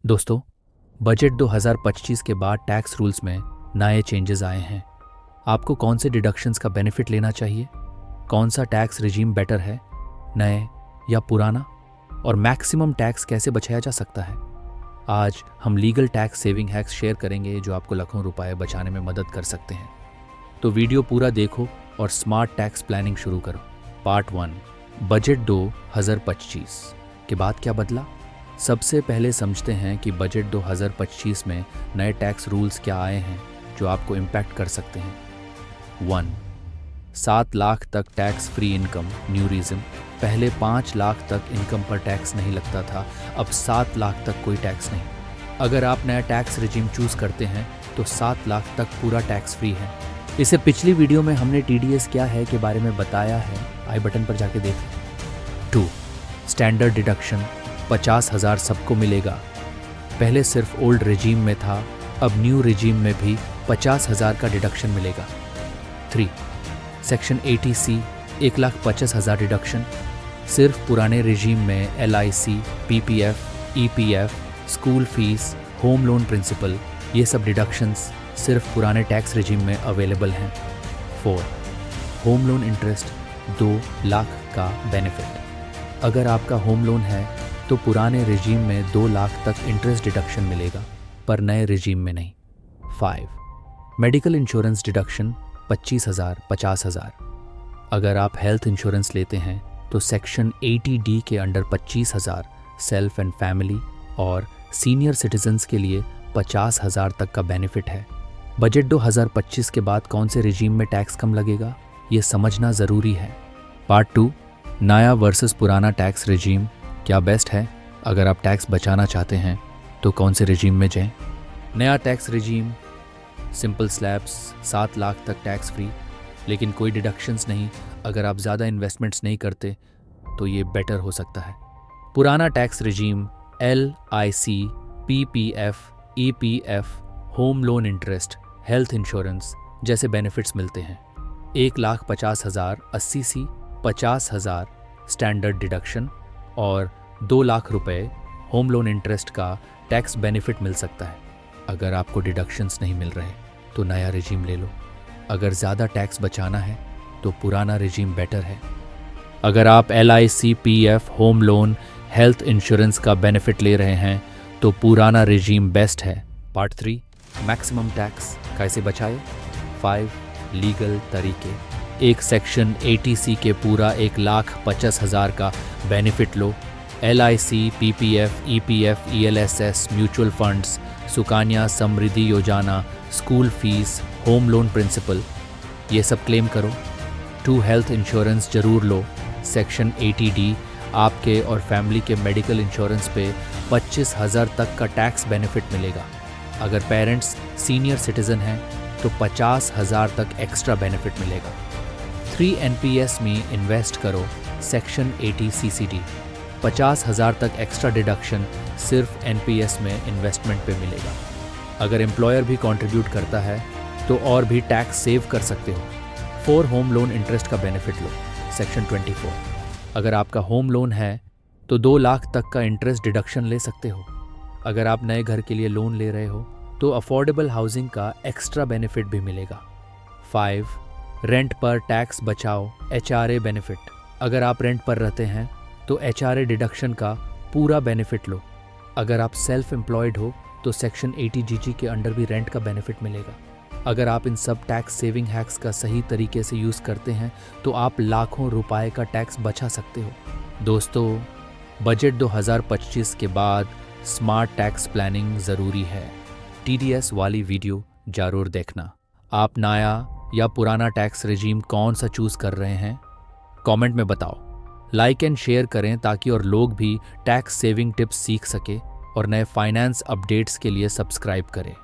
दोस्तों, बजट 2025 के बाद टैक्स रूल्स में नए चेंजेस आए हैं। आपको कौन से डिडक्शंस का बेनिफिट लेना चाहिए, कौन सा टैक्स रिजीम बेटर है, नए या पुराना, और मैक्सिमम टैक्स कैसे बचाया जा सकता है। आज हम legal tax saving hacks share करेंगे जो आपको लाखों रुपए बचाने में मदद कर सकते हैं। तो वीडियो पूरा देखो और स्मार्ट टैक्स प्लानिंग शुरू करो। पार्ट 1, बजट 2025 के बाद क्या बदला। सबसे पहले समझते हैं कि बजट 2025 में नए टैक्स रूल्स क्या आए हैं जो आपको इम्पैक्ट कर सकते हैं। 1, 7 लाख तक tax free income new regime. पहले 5 लाख तक इनकम पर टैक्स नहीं लगता था, अब 7 लाख तक कोई टैक्स नहीं। अगर आप नया टैक्स रिजीम चूज करते हैं तो 7 लाख तक पूरा टैक्स फ्री है। इसे पिछली वीडियो में हमने TDS क्या है के बारे में बताया है, आई बटन पर जाके देखें। 2, स्टैंडर्ड डिडक्शन 50,000 सबको मिलेगा। पहले सिर्फ ओल्ड रिजीम में था, अब न्यू रिजीम में भी 50,000 का डिडक्शन मिलेगा। 3, सेक्शन 80C 1,50,000 डिडक्शन। सिर्फ पुराने रिजीम में LIC, PPF, EPF, school fees, home loan principal, ये सब डिडक्शंस सिर्फ पुराने टैक्स रिजीम में अवेलेबल हैं। 4, होम लोन इंटरेस्ट 2 लाख का बेनिफिट। अगर आपका होम लोन है तो पुराने रिजीम में 2 लाख तक इंटरेस्ट डिडक्शन मिलेगा, पर नए रिजीम में नहीं। 5, मेडिकल इंश्योरेंस डिडक्शन 25,000, 50,000। अगर आप हेल्थ इंश्योरेंस लेते हैं तो सेक्शन 80D के अंडर 25,000 सेल्फ एंड फैमिली, और सीनियर सिटीजन्स के लिए 50,000 तक का बेनिफिट है। बजट 2025 के बाद कौन से रिजीम में टैक्स कम लगेगा, ये समझना ज़रूरी है। पार्ट 2, नया वर्सेस पुराना टैक्स रिजीम क्या बेस्ट है। अगर आप टैक्स बचाना चाहते हैं तो कौन से रिजीम में जाएं। नया tax regime simple slabs 7 lakh तक टैक्स फ्री, लेकिन कोई डिडक्शंस नहीं। अगर आप ज़्यादा इन्वेस्टमेंट्स नहीं करते तो ये बेटर हो सकता है। पुराना tax regime LIC, PPF, EPF, home loan interest, health insurance जैसे बेनिफिट्स मिलते हैं। 1,50,000 80C, 50,000 स्टैंडर्ड डिडक्शन और 2 लाख रुपए होम लोन इंटरेस्ट का टैक्स बेनिफिट मिल सकता है। अगर आपको डिडक्शंस नहीं मिल रहे तो नया रिजीम ले लो। अगर ज़्यादा टैक्स बचाना है तो पुराना रिजीम बेटर है। अगर आप LIC, PF, home loan, health insurance का बेनिफिट ले रहे हैं तो पुराना रिजीम बेस्ट है। पार्ट 3, मैक्सिमम टैक्स कैसे बचाए। 5, लीगल तरीके। एक सेक्शन 80C के पूरा 1,50,000 का बेनिफिट लो। LIC, PPF, EPF, ELSS, mutual funds, Sukanya Samriddhi Yojana, school fees, home loan principal, ये सब क्लेम करो। 2, हेल्थ इंश्योरेंस ज़रूर लो। सेक्शन 80D आपके और फैमिली के मेडिकल इंश्योरेंस पे 25,000 तक का टैक्स बेनिफिट मिलेगा। अगर पेरेंट्स सीनियर सिटीजन हैं तो 50,000 तक एक्स्ट्रा बेनिफिट मिलेगा। 3, NPS में इन्वेस्ट करो। सेक्शन 80 CCD 50,000 तक एक्स्ट्रा डिडक्शन सिर्फ NPS में इन्वेस्टमेंट पे मिलेगा। अगर एम्प्लॉयर भी कंट्रीब्यूट करता है तो और भी टैक्स सेव कर सकते हो। 4, होम लोन इंटरेस्ट का बेनिफिट लो। सेक्शन 24, अगर आपका होम लोन है तो 2 लाख तक का इंटरेस्ट डिडक्शन ले सकते हो। अगर आप नए घर के लिए लोन ले रहे हो तो अफोर्डेबल हाउसिंग का एक्स्ट्रा बेनिफिट भी मिलेगा। 5, रेंट पर टैक्स बचाओ, HRA बेनिफिट। अगर आप रेंट पर रहते हैं तो HRA डिडक्शन का पूरा बेनिफिट लो। अगर आप सेल्फ एम्प्लॉयड हो तो सेक्शन 80GG के अंडर भी रेंट का बेनिफिट मिलेगा। अगर आप इन सब टैक्स सेविंग हैक्स का सही तरीके से यूज़ करते हैं तो आप लाखों रुपए का टैक्स बचा सकते हो। दोस्तों, बजट 2025 के बाद स्मार्ट टैक्स प्लानिंग ज़रूरी है। TDS वाली वीडियो ज़रूर देखना। आप नया या पुराना टैक्स रिजीम कौन सा चूज़ कर रहे हैं, कमेंट में बताओ। लाइक एंड शेयर करें ताकि और लोग भी टैक्स सेविंग टिप्स सीख सके, और नए फाइनेंस अपडेट्स के लिए सब्सक्राइब करें।